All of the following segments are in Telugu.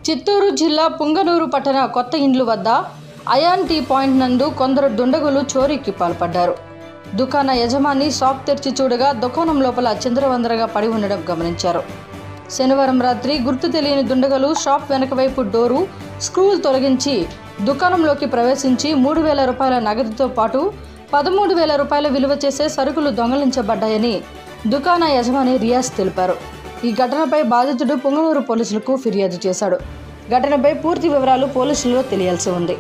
చిత్తూరు జిల్లా పుంగనూరు పట్టణ కొత్త ఇండ్లు వద్ద అయాన్ టీ పాయింట్ నందు కొందరు దుండగులు చోరీకి పాల్పడ్డారు. దుకాణ యజమాని షాప్ తెరిచి చూడగా దుకాణం లోపల చిందరవందరగా పడి ఉండడం గమనించారు. శనివారం రాత్రి గుర్తు తెలియని దుండగులు షాప్ వెనక వైపు డోరు స్క్రూలు తొలగించి దుకాణంలోకి ప్రవేశించి 3,000 రూపాయల నగదుతో పాటు 13,000 రూపాయల విలువ చేసే సరుకులు దొంగలించబడ్డాయని దుకాణ యజమాని రియాజ్ తెలిపారు. ఈ ఘటనపై బాధితుడు పుంగనూరు పోలీసులకు ఫిర్యాదు చేశాడు. ఘటనపై పూర్తి వివరాలు పోలీసుల్లో తెలియాల్సి ఉంది.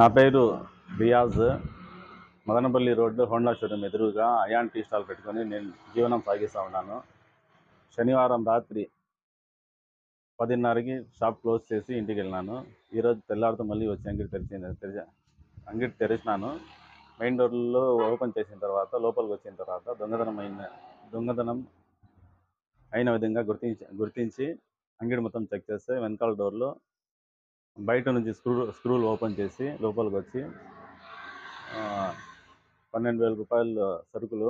నా పేరు Riyaz. Madanapalle road Honda showroom ఎదురుగా అయాన్ టీ స్టాల్ పెట్టుకొని నేను జీవనం సాగిస్తూ ఉన్నాను. శనివారం రాత్రి 10:30కి షాప్ క్లోజ్ చేసి ఇంటికి వెళ్ళినాను. ఈరోజు తెల్లారితో మళ్ళీ వచ్చి అంగడి తెరిచినాను. మెయిన్ డోర్లో ఓపెన్ చేసిన తర్వాత లోపలికి వచ్చిన తర్వాత దొంగతనం అయిన విధంగా గుర్తించి అంగడి మొత్తం చెక్ చేస్తే వెనకాల డోర్లో బయట నుంచి స్క్రూలు ఓపెన్ చేసి లోపలికి వచ్చి 12,000 రూపాయలు సరుకులు,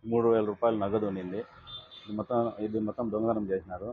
3,000 రూపాయలు నగదు ఉండింది. ఇది మొత్తం దొంగతనం చేసినారు.